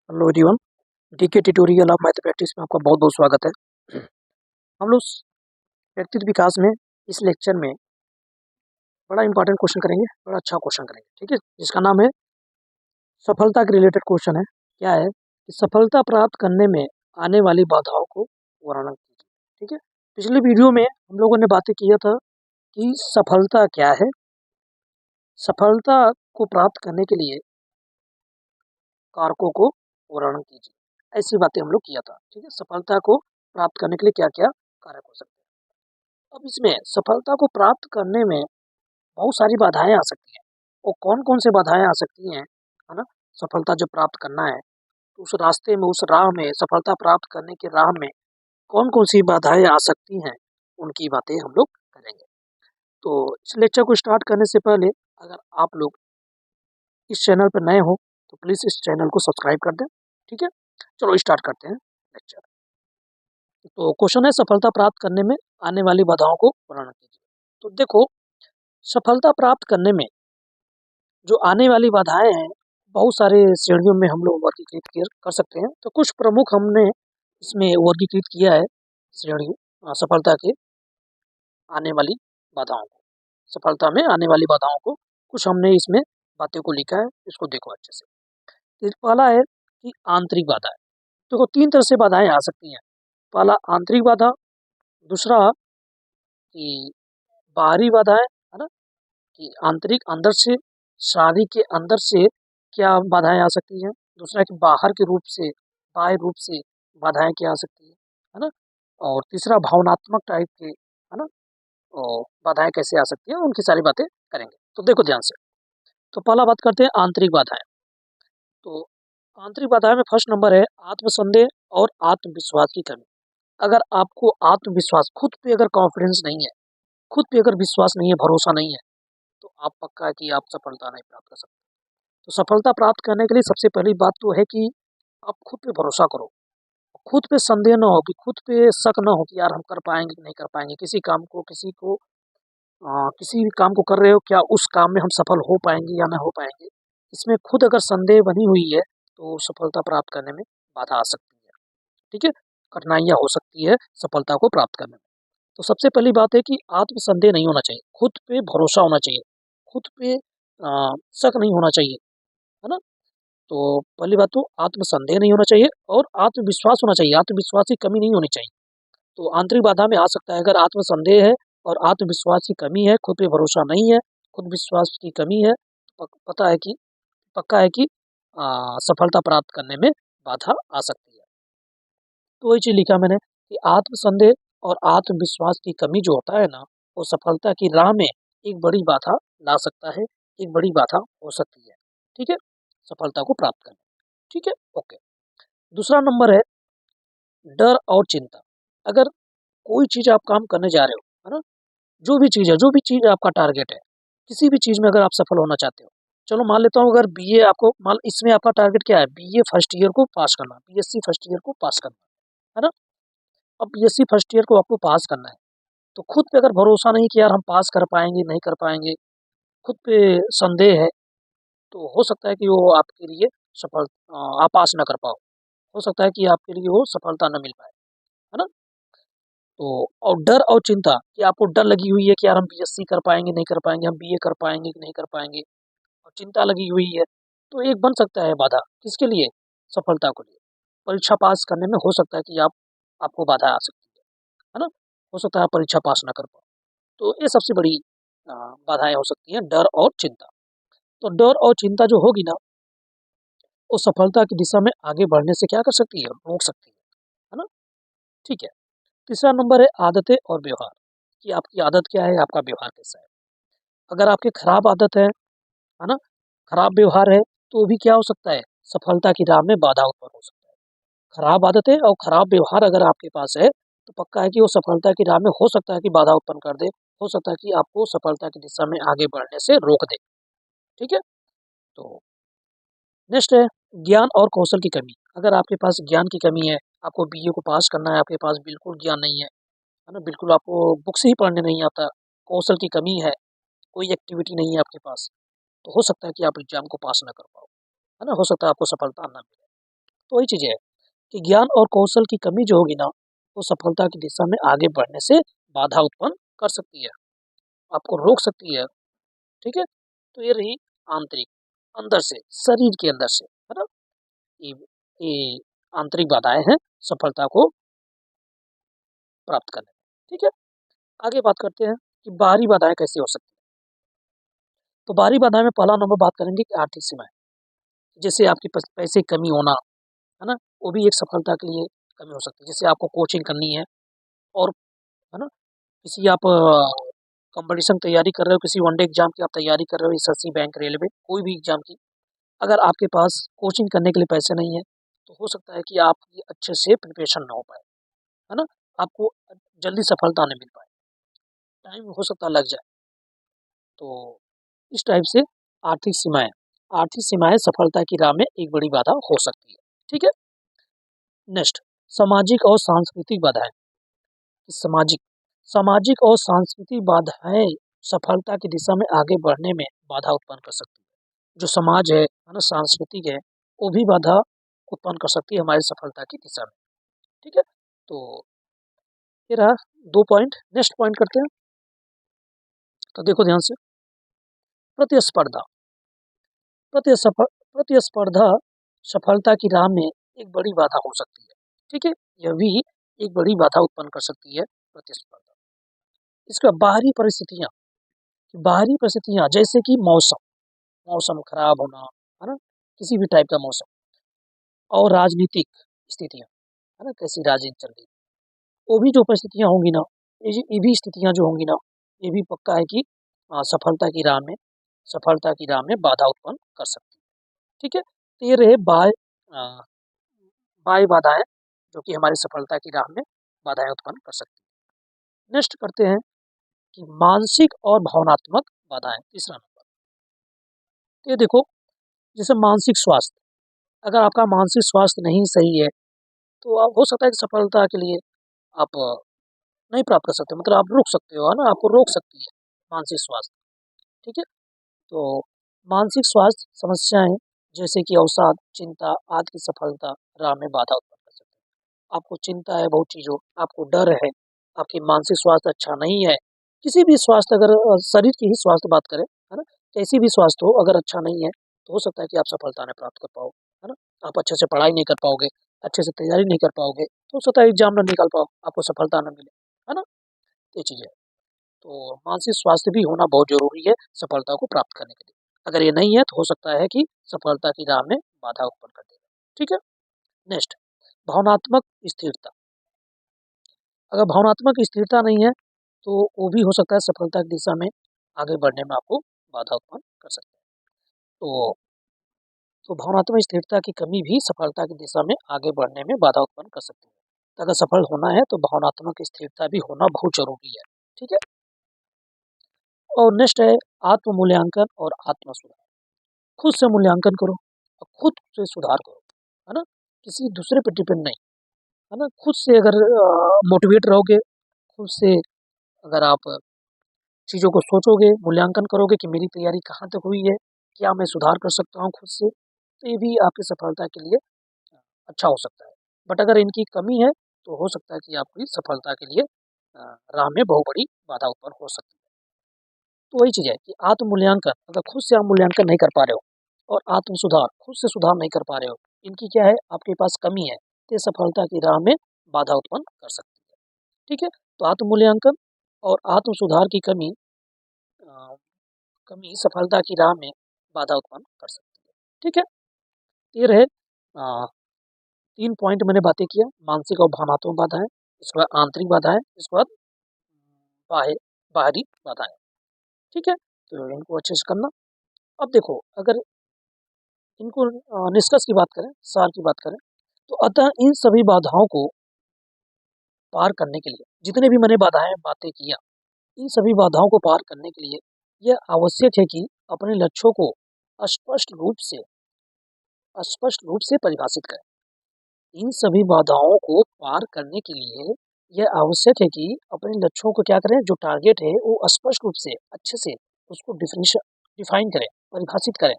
Hello everyone, DK tutorial of math practice में आपका बहुत बहुत स्वागत है। हम लोग व्यक्तित्व विकास में इस लेक्चर में बड़ा इंपॉर्टेंट क्वेश्चन करेंगे, बड़ा अच्छा क्वेश्चन करेंगे, ठीक है, जिसका नाम है सफलता के रिलेटेड क्वेश्चन है। क्या है कि सफलता प्राप्त करने में आने वाली बाधाओं को वर्णन कीजिए। ठीक है, पिछले वीडियो में हम लोगों ने बातें किया था कि सफलता क्या है, सफलता को प्राप्त करने के लिए कारकों को वर्णन कीजिए, ऐसी बातें हम लोग किया था। ठीक है, सफलता को प्राप्त करने के लिए क्या क्या कारक हो सकते हैं। अब इसमें सफलता को प्राप्त करने में बहुत सारी बाधाएं आ सकती हैं, और कौन कौन से बाधाएं आ सकती हैं, है ना। सफलता जो प्राप्त करना है तो उस रास्ते में, उस राह में, सफलता प्राप्त करने के राह में कौन कौन सी बाधाएं आ सकती हैं, उनकी बातें हम लोग करेंगे। तो इस लेक्चर को स्टार्ट करने से पहले अगर आप लोग इस चैनल पर नए हो तो प्लीज़ इस चैनल को सब्सक्राइब कर दें। ठीक है, चलो स्टार्ट करते हैं लेक्चर। तो क्वेश्चन है सफलता प्राप्त करने में आने वाली बाधाओं को वर्णन कीजिए। तो देखो, सफलता प्राप्त करने में जो आने वाली बाधाएं हैं, बहुत सारे श्रेणियों में हम लोग वर्गीकृत कर सकते हैं। तो कुछ प्रमुख हमने इसमें वर्गीकृत किया है श्रेणी सफलता के आने वाली बाधाओं को, सफलता में आने वाली बाधाओं को कुछ हमने इसमें बातें को लिखा है, इसको देखो अच्छे से। तो पहला है कि आंतरिक बाधा है। देखो, तीन तरह से बाधाएं आ सकती हैं। पहला आंतरिक बाधा, दूसरा कि बाहरी बाधा है ना, कि आंतरिक अंदर से, शादी के अंदर से क्या बाधाएं आ सकती हैं। दूसरा कि बाहर के रूप से, बाह्य रूप से बाधाएं क्या आ सकती है ना। और तीसरा भावनात्मक टाइप के, है ना, और बाधाएं कैसे आ सकती हैं, उनकी सारी बातें करेंगे। तो देखो ध्यान से। तो पहला बात करते हैं आंतरिक बाधाएं। तो आंतरिक बाधाएं में फर्स्ट नंबर है आत्मसंदेह और आत्मविश्वास की कमी। अगर आपको आत्मविश्वास, खुद पे अगर कॉन्फिडेंस नहीं है, खुद पे अगर विश्वास नहीं है, भरोसा नहीं है, तो आप पक्का है कि आप सफलता नहीं प्राप्त कर सकते। तो सफलता प्राप्त करने के लिए सबसे पहली बात तो है कि आप खुद पे भरोसा करो, खुद पे संदेह ना हो, कि खुद पे शक ना हो कि यार हम कर पाएंगे कि नहीं कर पाएंगे। किसी काम को, किसी भी काम को कर रहे हो, क्या उस काम में हम सफल हो पाएंगे या ना हो पाएंगे, इसमें खुद अगर संदेह बनी हुई है तो सफलता प्राप्त करने में बाधा आ सकती है। ठीक है, कठिनाइयाँ हो सकती है सफलता को प्राप्त करने में। तो सबसे पहली बात है कि आत्मसंदेह नहीं होना चाहिए, खुद पे भरोसा होना चाहिए, खुद पे शक नहीं होना चाहिए, है ना। तो पहली बात तो आत्मसंदेह नहीं होना चाहिए और आत्मविश्वास होना चाहिए, आत्मविश्वास की कमी नहीं होनी चाहिए। तो आंतरिक बाधा में आ सकता है अगर आत्मसंदेह है और आत्मविश्वास की कमी है, खुद पे भरोसा नहीं है, खुद विश्वास की कमी है, पता है कि, पक्का है कि सफलता प्राप्त करने में बाधा आ सकती है। तो वही चीज़ लिखा मैंने कि आत्मसंदेह और आत्मविश्वास की कमी जो होता है ना, वो सफलता की राह में एक बड़ी बाधा ला सकता है, एक बड़ी बाधा हो सकती है। ठीक है, सफलता को प्राप्त करने। ठीक है, ओके। दूसरा नंबर है डर और चिंता। अगर कोई चीज़ आप काम करने जा रहे हो, है ना, जो भी चीज़ है, जो भी चीज़ आपका टारगेट है, किसी भी चीज़ में अगर आप सफल होना चाहते हो, चलो मान लेता हूँ, अगर बीए आपको, मान इसमें आपका टारगेट क्या है, बीए फर्स्ट ईयर को पास करना, बीएससी फर्स्ट ईयर को पास करना, है ना। अब बीएससी फर्स्ट ईयर को आपको पास करना है, तो खुद पे अगर भरोसा नहीं कि यार हम पास कर पाएंगे नहीं कर पाएंगे, खुद पे संदेह है, तो हो सकता है कि वो आपके लिए सफल, आप पास ना कर पाओ, हो सकता है कि आपके लिए वो सफलता न मिल पाए, है ना। तो और डर और चिंता, कि आपको डर लगी हुई है कि यार हम बीएससी कर पाएंगे नहीं कर पाएंगे, हम बीए कर पाएंगे कि नहीं कर पाएंगे, और चिंता लगी हुई है, तो एक बन सकता है बाधा, किसके लिए, सफलता को लिए। परीक्षा पास करने में हो सकता है कि आपको बाधा आ सकती है ना, हो सकता है आप परीक्षा पास ना कर पाओ। तो ये सबसे बड़ी बाधाएं हो सकती हैं, डर और चिंता। तो डर और चिंता जो होगी ना, वो सफलता की दिशा में आगे बढ़ने से क्या कर सकती है, रोक सकती है ना। ठीक है। तीसरा नंबर है आदतें और व्यवहार, कि आपकी आदत क्या है, आपका व्यवहार कैसा है। अगर आपकी खराब आदत है ना, खराब व्यवहार है, तो भी क्या हो सकता है, सफलता की राह में बाधा उत्पन्न हो सकता है। खराब आदतें और खराब व्यवहार अगर आपके पास है, तो पक्का है कि वो सफलता की राह में हो सकता है कि बाधा उत्पन्न कर दे, हो सकता है कि आपको सफलता की दिशा में आगे बढ़ने से रोक दे। ठीक है। तो नेक्स्ट है ज्ञान और कौशल की कमी। अगर आपके पास ज्ञान की कमी है, आपको बीए को पास करना है, आपके पास बिल्कुल ज्ञान नहीं है ना, बिल्कुल आपको बुक्स ही पढ़ने नहीं आता, कौशल की कमी है, कोई एक्टिविटी नहीं है आपके पास, तो हो सकता है कि आप एग्जाम को पास ना कर पाओ, है ना, हो सकता है आपको सफलता ना मिले। तो वही चीज़ है कि ज्ञान और कौशल की कमी जो होगी ना, वो सफलता की दिशा में आगे बढ़ने से बाधा उत्पन्न कर सकती है, आपको रोक सकती है। ठीक है, तो ये रही आंतरिक, अंदर से, शरीर के अंदर से, है ना, ये ये आंतरिक बाधाएं हैं सफलता को प्राप्त करने में। ठीक है, आगे बात करते हैं कि बाहरी बाधाएं कैसी हो सकती है। तो बाहरी बाधाएं में पहला नंबर बात करेंगे कि आर्थिक सीमाएं, जैसे आपके पास पैसे की कमी होना, है ना, वो भी एक सफलता के लिए कमी हो सकती है। जैसे आपको कोचिंग करनी है और, है ना, किसी आप कंपटीशन तैयारी कर रहे हो, किसी वनडे एग्जाम की आप तैयारी कर रहे हो, एसएससी, बैंक, रेलवे, कोई भी एग्जाम की, अगर आपके पास कोचिंग करने के लिए पैसे नहीं है, तो हो सकता है कि आपकी अच्छे से प्रिपरेशन ना हो पाए, है ना, आपको जल्दी सफलता नहीं मिल पाए, टाइम हो सकता है लग जाए। तो इस टाइप से आर्थिक सीमाएं सफलता की राह में एक बड़ी बाधा हो सकती है। ठीक है, नेक्स्ट, सामाजिक और सांस्कृतिक बाधाएं। सामाजिक सामाजिक और सांस्कृतिक बाधाएं सफलता की दिशा में आगे बढ़ने में बाधा उत्पन्न कर सकती है। जो समाज है ना, सांस्कृतिक है, वो भी बाधा उत्पन्न कर सकती है हमारी सफलता की दिशा में। ठीक है, तो ये रहा 2 पॉइंट। नेक्स्ट पॉइंट करते हैं। तो देखो ध्यान से, प्रतिस्पर्धा। प्रतिस्पर्धा सफलता की राह में एक बड़ी बाधा हो सकती है। ठीक है, यह भी एक बड़ी बाधा उत्पन्न कर सकती है, प्रतिस्पर्धा। इसका बाहरी परिस्थितियां जैसे कि मौसम मौसम खराब होना, है ना, किसी भी टाइप का मौसम, और राजनीतिक स्थितियां, है ना, कैसी राजनीति चल रही, वो भी जो परिस्थितियां होंगी ना, ये भी स्थितियां जो होंगी ना, ये भी पक्का है कि सफलता की राह में बाधा उत्पन्न कर सकती है। ठीक है, तो ये रहे बाह्य बाधाएं जो कि हमारी सफलता की राह में बाधाएं उत्पन्न कर सकती है। नेक्स्ट करते हैं कि मानसिक और भावनात्मक बाधाएं, तीसरा नंबर। तो ये देखो, जैसे मानसिक स्वास्थ्य, अगर आपका मानसिक स्वास्थ्य नहीं सही है, तो आप हो सकता है कि सफलता के लिए आप नहीं प्राप्त कर सकते, मतलब आप रुक सकते हो, है ना, आपको रोक सकती है मानसिक स्वास्थ्य। ठीक है, तो मानसिक स्वास्थ्य समस्याएं जैसे कि अवसाद, चिंता आदि की सफलता राह में बाधा उत्पन्न कर सकते हैं। आपको चिंता है बहुत चीज़ों, आपको डर है, आपकी मानसिक स्वास्थ्य अच्छा नहीं है, किसी भी स्वास्थ्य, अगर शरीर की ही स्वास्थ्य बात करें, है ना, कैसी भी स्वास्थ्य हो, अगर अच्छा नहीं है, तो हो सकता है कि आप सफलता नहीं प्राप्त कर पाओ, है ना, आप अच्छे से पढ़ाई नहीं कर पाओगे, अच्छे से तैयारी नहीं कर पाओगे, तो हो सकता है एग्जाम ना निकाल पाओ, आपको सफलता न मिले, है ना, ये चीज़ है। तो मानसिक स्वास्थ्य भी होना बहुत जरूरी है सफलता को प्राप्त करने के लिए। अगर ये नहीं है, तो हो सकता है कि सफलता की राह में बाधा उत्पन्न कर देगा। ठीक है, नेक्स्ट, भावनात्मक स्थिरता। अगर भावनात्मक स्थिरता नहीं है, तो वो भी हो सकता है सफलता की दिशा में आगे बढ़ने में आपको बाधा उत्पन्न कर सकता है। तो भावनात्मक स्थिरता की कमी भी सफलता की दिशा में आगे बढ़ने में बाधा उत्पन्न कर सकती है। तो अगर सफल होना है, तो भावनात्मक स्थिरता भी होना बहुत जरूरी है। ठीक है, और नेक्स्ट है आत्म मूल्यांकन और आत्म सुधार। खुद से मूल्यांकन करो और खुद से सुधार करो, है ना, किसी दूसरे पर डिपेंड नहीं, है ना, खुद से अगर मोटिवेट रहोगे, खुद से अगर आप चीज़ों को सोचोगे, मूल्यांकन करोगे कि मेरी तैयारी कहाँ तक हुई है, क्या मैं सुधार कर सकता हूँ खुद से, तो ये भी आपकी सफलता के लिए अच्छा हो सकता है। बट अगर इनकी कमी है, तो हो सकता है कि आपकी सफलता के लिए राह में बहुत बड़ी बाधा उत्पन्न हो सकती है। तो वही चीज़ है कि आत्म मूल्यांकन, अगर खुद से आप मूल्यांकन नहीं कर पा रहे हो, और आत्म सुधार, खुद से सुधार नहीं कर पा रहे हो, इनकी क्या है, आपके पास कमी है, तो ये सफलता की राह में बाधा उत्पन्न कर सकती है। ठीक है, तो आत्म मूल्यांकन और आत्म सुधार की अ, कमी सफलता की राह में बाधा उत्पन्न कर सकती है। ठीक है, ये रहे 3 पॉइंट मैंने बातें किया, मानसिक और भावनात्मक बाधाएं, इसके बाद आंतरिक बाधाएं, इसके बाद बाह्य बाहरी बाधाएं। ठीक है, तो इनको अच्छे से करना। अब देखो, अगर इनको निष्कर्ष की बात करें, सार की बात करें, तो अतः इन सभी बाधाओं को पार करने के लिए, जितने भी मैंने बातें किया, इन सभी बाधाओं को पार करने के लिए यह आवश्यक है कि अपने लक्ष्यों को स्पष्ट रूप से परिभाषित करें। इन सभी बाधाओं को पार करने के लिए यह आवश्यक है कि अपने लक्ष्यों को क्या करें, जो टारगेट है वो स्पष्ट रूप से, अच्छे से उसको डिफाइन करें, परिभाषित करें,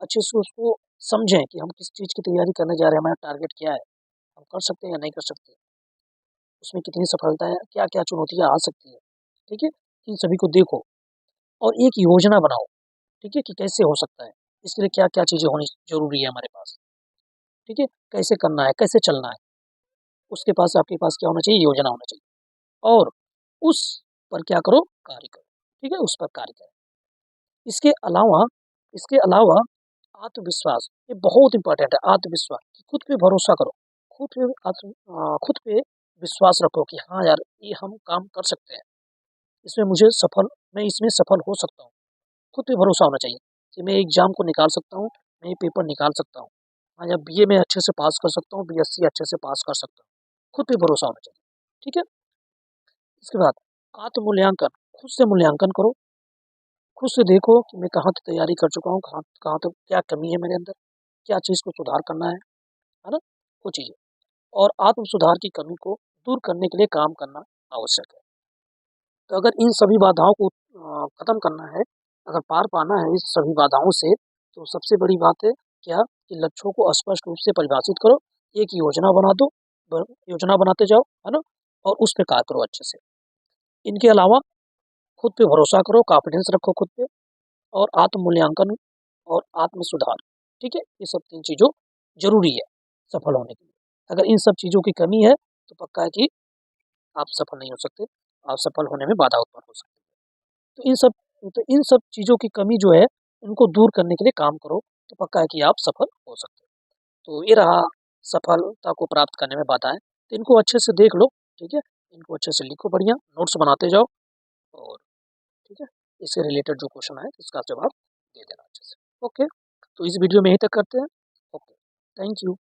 अच्छे से उसको समझें कि हम किस चीज़ की तैयारी करने जा रहे हैं, हमारा टारगेट क्या है, हम कर सकते हैं या नहीं कर सकते, उसमें कितनी सफलता है, क्या-क्या चुनौतियाँ आ सकती है, ठीक है? इन सभी को देखो और एक योजना बनाओ, ठीक है? कि कैसे हो सकता है, इसके लिए क्या-क्या चीज़ें होनी ज़रूरी है हमारे पास, ठीक है? कैसे करना है, कैसे चलना है, उसके पास आपके पास क्या होना चाहिए, योजना होना चाहिए और उस पर क्या करो, कार्य करो, ठीक है? उस पर कार्य करो। इसके अलावा इसके अलावा आत्मविश्वास, ये बहुत इम्पोर्टेंट है, आत्मविश्वास, कि खुद पे भरोसा करो, खुद पे विश्वास रखो कि हाँ यार, ये हम काम कर सकते हैं, इसमें मुझे सफल मैं इसमें सफल हो सकता हूँ। खुद पे भरोसा होना चाहिए कि मैं एग्ज़ाम को निकाल सकता हूँ, मैं ये पेपर निकाल सकता हूँ। हाँ, या बीए में अच्छे से पास कर सकता हूँ, बीएससी अच्छे से पास कर सकता हूँ। खुद पे भरोसा होना चाहिए, ठीक है? इसके बाद आत्म-मूल्यांकन, खुद से मूल्यांकन करो, खुद से देखो कि मैं कहाँ तक तैयारी कर चुका हूँ, कहाँ कहाँ तक क्या कमी है मेरे अंदर, क्या चीज़ को सुधार करना है ना? वो चीज़ें और आत्म सुधार की कमी को दूर करने के लिए काम करना आवश्यक है। तो अगर इन सभी बाधाओं को खत्म करना है, अगर पार पाना है इस सभी बाधाओं से, तो सबसे बड़ी बात है क्या कि लक्ष्यों को स्पष्ट रूप से परिभाषित करो, एक योजना बना दो, योजना बनाते जाओ, है ना? और उस पे कार्य करो अच्छे से। इनके अलावा खुद पे भरोसा करो, कॉन्फिडेंस रखो खुद पे और आत्म मूल्यांकन और आत्म सुधार, ठीक है? ये सब 3 चीज़ों ज़रूरी है सफल होने के लिए। अगर इन सब चीज़ों की कमी है, तो पक्का है कि आप सफल नहीं हो सकते, आप सफल होने में बाधा उत्पन्न हो सकती है। तो इन सब चीज़ों की कमी जो है, उनको दूर करने के लिए काम करो, तो पक्का है कि आप सफल हो सकते हो। तो ये रहा सफलता को प्राप्त करने में बाधाएँ, तो इनको अच्छे से देख लो, ठीक है? इनको अच्छे से लिखो बढ़िया, नोट्स बनाते जाओ और ठीक है? इससे रिलेटेड जो क्वेश्चन आए, इसका जवाब दे देना अच्छे से। ओके, तो इस वीडियो में यहीं तक करते हैं। Okay, thank you.